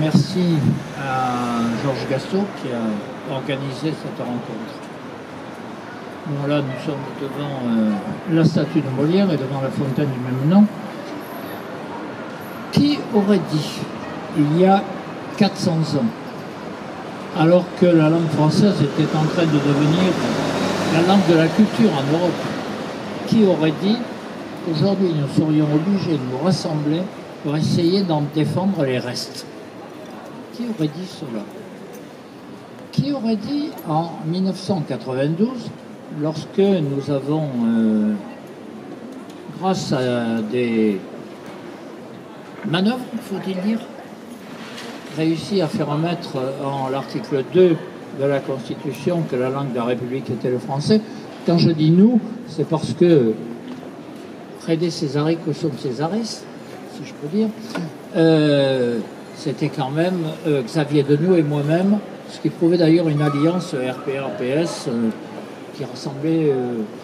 merci à Georges Gastaud qui a organisé cette rencontre. Voilà, nous sommes devant la statue de Molière et devant la fontaine du même nom. Qui aurait dit, il y a 400 ans, alors que la langue française était en train de devenir la langue de la culture en Europe, qui aurait dit qu'aujourd'hui nous serions obligés de nous rassembler pour essayer d'en défendre les restes? Qui aurait dit cela? Qui aurait dit en 1992, lorsque nous avons, grâce à des manœuvres, faut-il dire, réussi à faire mettre en l'article 2 de la Constitution que la langue de la République était le français? Quand je dis nous, c'est parce que Rede Césaricus Césaris, si je peux dire, c'était quand même Xavier Denot et moi-même, ce qui prouvait d'ailleurs une alliance RPR-PS qui rassemblait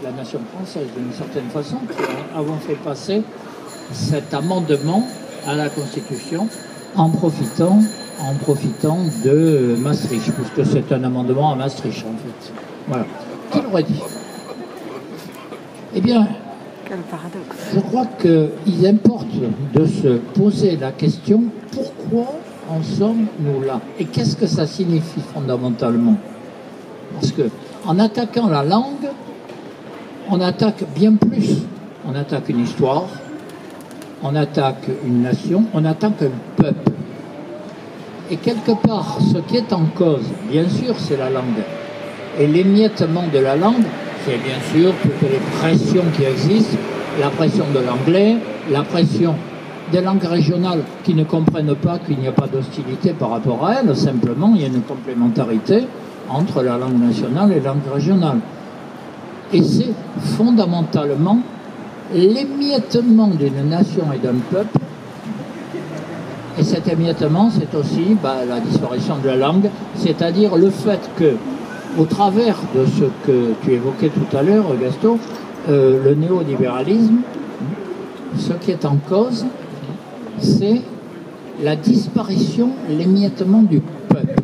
la nation française d'une certaine façon, qui avons fait passer cet amendement à la Constitution en profitant de Maastricht, puisque c'est un amendement à Maastricht en fait. Voilà. Qui l'aurait dit? Eh bien, quel paradoxe. Je crois qu'il importe de se poser la question pourquoi en sommes-nous là? Et qu'est-ce que ça signifie fondamentalement? Parce que en attaquant la langue, on attaque bien plus. On attaque une histoire, on attaque une nation, on attaque un peuple. Et quelque part, ce qui est en cause, bien sûr, c'est la langue. Et l'émiettement de la langue, c'est bien sûr toutes les pressions qui existent, la pression de l'anglais, la pression des langues régionales qui ne comprennent pas qu'il n'y a pas d'hostilité par rapport à elles, simplement il y a une complémentarité entre la langue nationale et la langue régionale. Et c'est fondamentalement l'émiettement d'une nation et d'un peuple. Et cet émiettement, c'est aussi la disparition de la langue, c'est-à-dire le fait que, au travers de ce que tu évoquais tout à l'heure, Gaston, le néolibéralisme, ce qui est en cause, c'est la disparition, l'émiettement du peuple.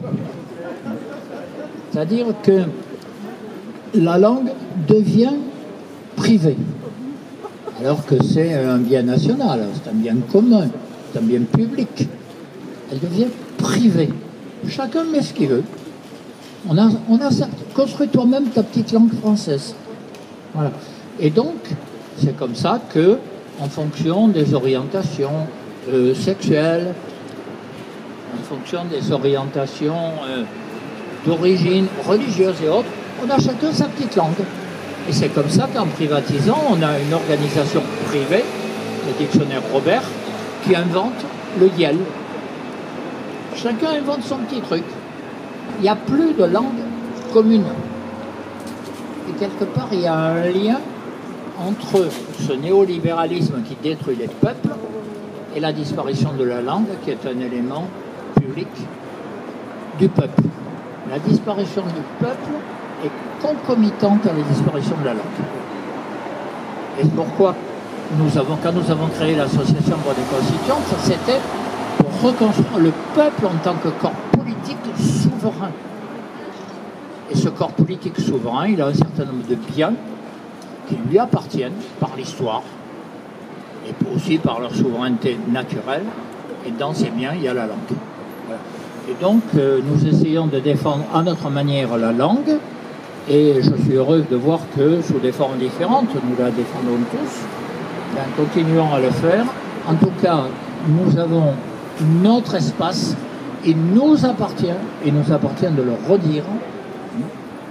C'est-à-dire que la langue devient privée, alors que c'est un bien national, c'est un bien commun, c'est un bien public. Elle devient privée. Chacun met ce qu'il veut. On a construit toi-même ta petite langue française. Voilà. Et donc, c'est comme ça que, en fonction des orientations sexuelles, en fonction des orientations d'origine religieuse et autres, on a chacun sa petite langue. Et c'est comme ça qu'en privatisant, on a une organisation privée, le dictionnaire Robert, qui invente le YEL. Chacun invente son petit truc. Il n'y a plus de langue commune. Et quelque part, il y a un lien entre ce néolibéralisme qui détruit les peuples et la disparition de la langue, qui est un élément public du peuple. La disparition du peuple est concomitante à la disparition de la langue. Et pourquoi quand nous avons créé l'association Voix des Constituantes, c'était pour reconstruire le peuple en tant que corps politique souverain. Et ce corps politique souverain, il a un certain nombre de biens qui lui appartiennent par l'histoire et aussi par leur souveraineté naturelle. Et dans ces biens, il y a la langue. Voilà. Et donc, nous essayons de défendre à notre manière la langue. Et je suis heureux de voir que, sous des formes différentes, nous la défendons tous. Ben, continuons à le faire. En tout cas, nous avons notre espace. Il nous appartient de le redire.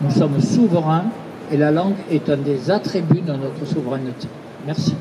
Nous sommes souverains et la langue est un des attributs de notre souveraineté. Merci.